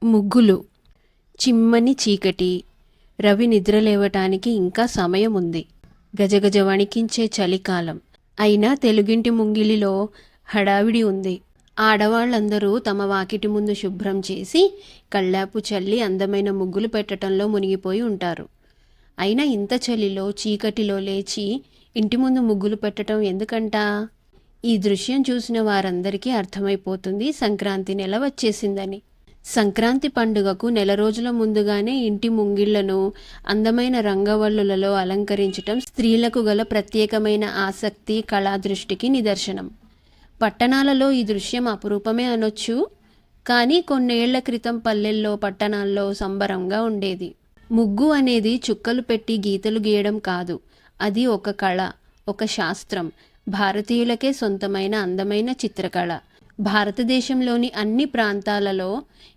ముగ్గులు. చిమ్మని చీకటి. రవి నిద్రలేవటానికి ఇంకా సమయం ఉంది. గజగజ వణికించే చలికాలం. అయినా తెలుగింటి ముంగిలిలో హడావిడి ఉంది. ఆడవాళ్ళందరూ తమ వాకిటి ముందు శుభ్రం చేసి కళ్ళాపు చల్లి అందమైన ముగ్గులు పెట్టడంలో మునిగిపోయి ఉంటారు. అయినా ఇంత చలిలో చీకటిలో లేచి ఇంటి ముందు ముగ్గులు పెట్టడం ఎందుకంట? ఈ దృశ్యం చూసిన వారందరికీ అర్థమైపోతుంది సంక్రాంతి నెల వచ్చేసిందని. సంక్రాంతి పండుగకు నెల రోజుల ముందుగానే ఇంటి ముంగిళ్లను అందమైన రంగవల్లులలో అలంకరించటం స్త్రీలకు గల ప్రత్యేకమైన ఆసక్తి, కళాదృష్టికి నిదర్శనం. పట్టణాలలో ఈ దృశ్యం అపురూపమే అనొచ్చు. కానీ కొన్నేళ్ల క్రితం పల్లెల్లో, పట్టణాల్లో సంబరంగా ఉండేది. ముగ్గు అనేది చుక్కలు పెట్టి గీతలు గీయడం కాదు. అది ఒక కళ, ఒక శాస్త్రం. భారతీయులకే సొంతమైన అందమైన చిత్రకళ. భారతదేశంలోని అన్ని ప్రాంతాలలో,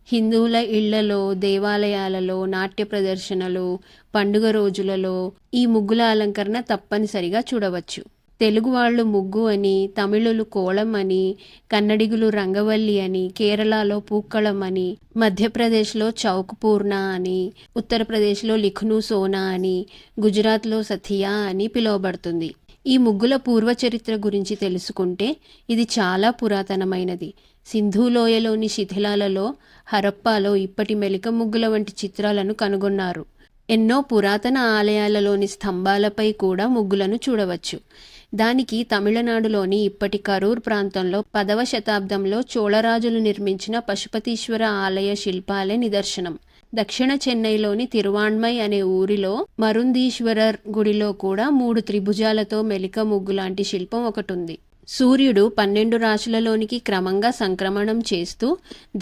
హిందువుల ఇళ్లలో, దేవాలయాలలో, నాట్య ప్రదర్శనలు, పండుగ రోజులలో ఈ ముగ్గుల అలంకరణ తప్పనిసరిగా చూడవచ్చు. తెలుగు వాళ్ళు ముగ్గు అని, తమిళులు కోలం అని, కన్నడిగులు రంగవల్లి అని, కేరళలో పూక్కళం అని, మధ్యప్రదేశ్లో చౌక్ పూర్ణ అని, ఉత్తరప్రదేశ్లో లిఖ్నూ సోనా అని, గుజరాత్లో సథియా అని పిలువబడుతుంది. ఈ ముగ్గుల పూర్వచరిత్ర గురించి తెలుసుకుంటే ఇది చాలా పురాతనమైనది. సింధులోయలోని శిథిలాలలో, హరప్పాలో ఇప్పటి మెలిక ముగ్గుల వంటి చిత్రాలను కనుగొన్నారు. ఎన్నో పురాతన ఆలయాలలోని స్తంభాలపై కూడా ముగ్గులను చూడవచ్చు. దానికి తమిళనాడులోని ఇప్పటి కరూర్ ప్రాంతంలో 10వ శతాబ్దంలో చోళరాజులు నిర్మించిన పశుపతీశ్వర ఆలయ శిల్పాలే నిదర్శనం. దక్షిణ చెన్నైలోని తిరువాణ్మై అనే ఊరిలో మరుందీశ్వరర్ గుడిలో కూడా 3 త్రిభుజాలతో మెలిక ముగ్గు లాంటి శిల్పం ఒకటుంది. సూర్యుడు 12 రాశులలోనికి క్రమంగా సంక్రమణం చేస్తూ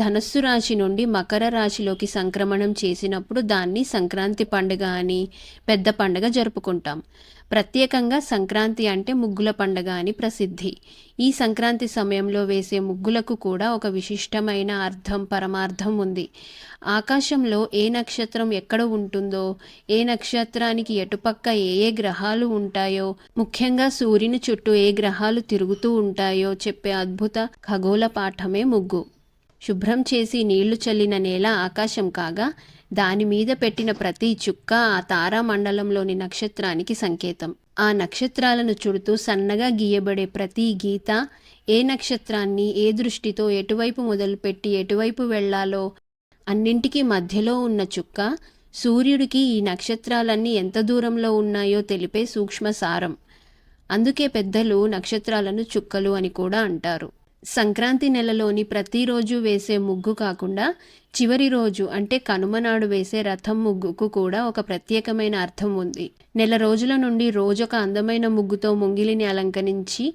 ధనస్సు రాశి నుండి మకర రాశిలోకి సంక్రమణం చేసినప్పుడు దాన్ని సంక్రాంతి పండుగ అని, పెద్ద పండుగ జరుపుకుంటాం. ప్రత్యేకంగా సంక్రాంతి అంటే ముగ్గుల పండుగ అని ప్రసిద్ధి. ఈ సంక్రాంతి సమయంలో వేసే ముగ్గులకు కూడా ఒక విశిష్టమైన అర్థం, పరమార్థం ఉంది. ఆకాశంలో ఏ నక్షత్రం ఎక్కడ ఉంటుందో, ఏ నక్షత్రానికి ఎటుపక్క ఏ గ్రహాలు ఉంటాయో, ముఖ్యంగా సూర్యుని చుట్టూ ఏ గ్రహాలు తిరుగుతూ ఉంటాయో చెప్పే అద్భుత ఖగోళ పాఠమే ముగ్గు. శుభ్రం చేసి నీళ్లు చల్లిన నేల ఆకాశం కాగా దాని మీద పెట్టిన ప్రతి చుక్క ఆ తారామండలంలోని నక్షత్రానికి సంకేతం. ఆ నక్షత్రాలను చుడుతూ సన్నగా గీయబడే ప్రతి గీత ఏ నక్షత్రాన్ని ఏ దృష్టితో ఎటువైపు మొదలుపెట్టి ఎటువైపు వెళ్లాలో, అన్నింటికీ మధ్యలో ఉన్న చుక్క సూర్యుడికి ఈ నక్షత్రాలన్నీ ఎంత దూరంలో ఉన్నాయో తెలిపే సూక్ష్మ సారం. అందుకే పెద్దలు నక్షత్రాలను చుక్కలు అని కూడా అంటారు. సంక్రాంతి నెలలోని ప్రతిరోజు వేసే ముగ్గు కాకుండా చివరి రోజు అంటే కనుమ నాడు వేసే రథం ముగ్గుకు కూడా ఒక ప్రత్యేకమైన అర్థం ఉంది. నెల రోజుల నుండి రోజొక అందమైన ముగ్గుతో ముంగిలిని అలంకరించి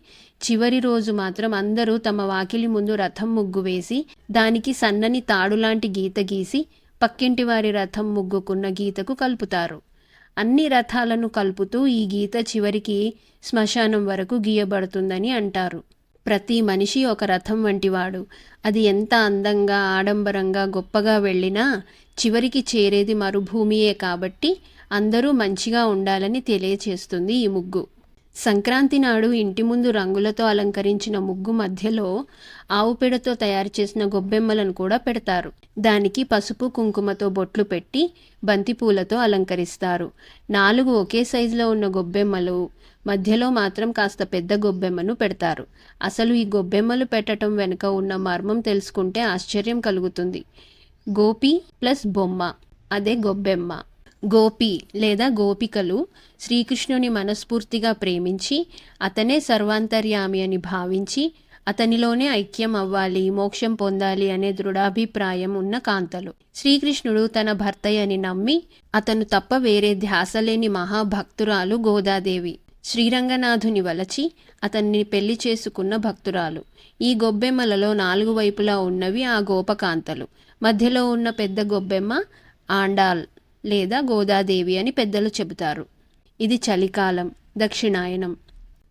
చివరి రోజు మాత్రం అందరూ తమ వాకిలి ముందు రథం ముగ్గు వేసి దానికి సన్నని తాడులాంటి గీత గీసి పక్కింటి వారి రథం ముగ్గుకున్న గీతకు కలుపుతారు. అన్ని రథాలను కలుపుతూ ఈ గీత చివరికి శ్మశానం వరకు గీయబడుతుందని అంటారు. ప్రతి మనిషి ఒక రథం వంటివాడు. అది ఎంత అందంగా, ఆడంబరంగా, గొప్పగా వెళ్ళినా చివరికి చేరేది మరుభూమియే కాబట్టి అందరూ మంచిగా ఉండాలని తెలియచేస్తుంది ఈ ముగ్గు. సంక్రాంతి నాడు ఇంటి ముందు రంగులతో అలంకరించిన ముగ్గు మధ్యలో ఆవు పేడతో తయారు చేసిన గొబ్బెమ్మలను కూడా పెడతారు. దానికి పసుపు కుంకుమతో బొట్లు పెట్టి బంతిపూలతో అలంకరిస్తారు. 4 ఒకే సైజులో ఉన్న గొబ్బెమ్మలు, మధ్యలో మాత్రం కాస్త పెద్ద గొబ్బెమ్మను పెడతారు. అసలు ఈ గొబ్బెమ్మలు పెట్టడం వెనుక ఉన్న మర్మం తెలుసుకుంటే ఆశ్చర్యం కలుగుతుంది. గోపి ప్లస్ బొమ్మ, అదే గొబ్బెమ్మ. గోపి లేదా గోపికలు శ్రీకృష్ణుని మనస్ఫూర్తిగా ప్రేమించి అతనే సర్వాంతర్యామి అని భావించి అతనిలోనే ఐక్యం అవ్వాలి, మోక్షం పొందాలి అనే దృఢాభిప్రాయం ఉన్న కాంతలు. శ్రీకృష్ణుడు తన భర్తయ్యని నమ్మి అతను తప్ప వేరే ధ్యాసలేని మహాభక్తురాలు గోదాదేవి. శ్రీరంగనాథుని వలచి అతన్ని పెళ్లి చేసుకున్న భక్తురాలు. ఈ గొబ్బెమ్మలలో 4 వైపులా ఉన్నవి ఆ గోపకాంతలు. మధ్యలో ఉన్న పెద్ద గొబ్బెమ్మ ఆండాల్ లేదా గోదాదేవి అని పెద్దలు చెబుతారు. ఇది చలికాలం, దక్షిణాయనం.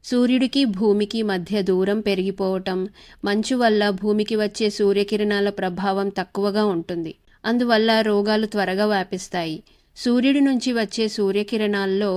సూర్యుడికి భూమికి మధ్య దూరం పెరిగిపోవటం, మంచు వల్ల భూమికి వచ్చే సూర్యకిరణాల ప్రభావం తక్కువగా ఉంటుంది. అందువల్ల రోగాలు త్వరగా వ్యాపిస్తాయి. సూర్యుడి నుంచి వచ్చే సూర్యకిరణాల్లో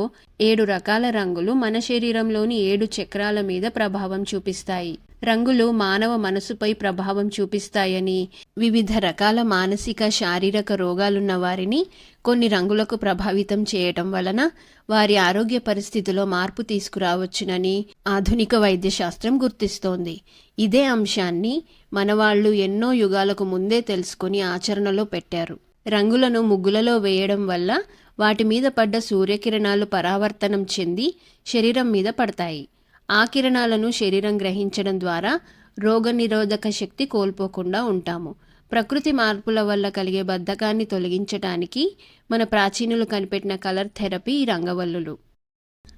7 రకాల రంగులు మన శరీరంలోని 7 చక్రాల మీద ప్రభావం చూపిస్తాయి. రంగులు మానవ మనసుపై ప్రభావం చూపిస్తాయని, వివిధ రకాల మానసిక శారీరక రోగాలున్న వారిని కొన్ని రంగులకు ప్రభావితం చేయటం వలన వారి ఆరోగ్య పరిస్థితిలో మార్పు తీసుకురావచ్చునని ఆధునిక వైద్యశాస్త్రం గుర్తిస్తోంది. ఇదే అంశాన్ని మనవాళ్లు ఎన్నో యుగాలకు ముందే తెలుసుకుని ఆచరణలో పెట్టారు. రంగులను ముగ్గులలో వేయడం వల్ల వాటి మీద పడ్డ సూర్యకిరణాలు పరావర్తనం చెంది శరీరం మీద పడతాయి. ఆ కిరణాలను శరీరం గ్రహించడం ద్వారా రోగనిరోధక శక్తి కోల్పోకుండా ఉంటాము. ప్రకృతి మార్పుల వల్ల కలిగే బద్ధకాన్ని తొలగించటానికి మన ప్రాచీనులు కనిపెట్టిన కలర్ థెరపీ ఈ రంగవల్లులు.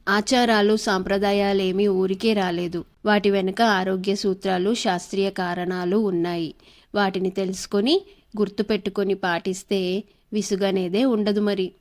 ఆచారాలు సాంప్రదాయాలేమీ ఊరికే రాలేదు. వాటి వెనుక ఆరోగ్య సూత్రాలు, శాస్త్రీయ కారణాలు ఉన్నాయి. వాటిని తెలుసుకొని గుర్తుపెట్టుకొని పాటిస్తే విసుగనేదే ఉండదు మరి.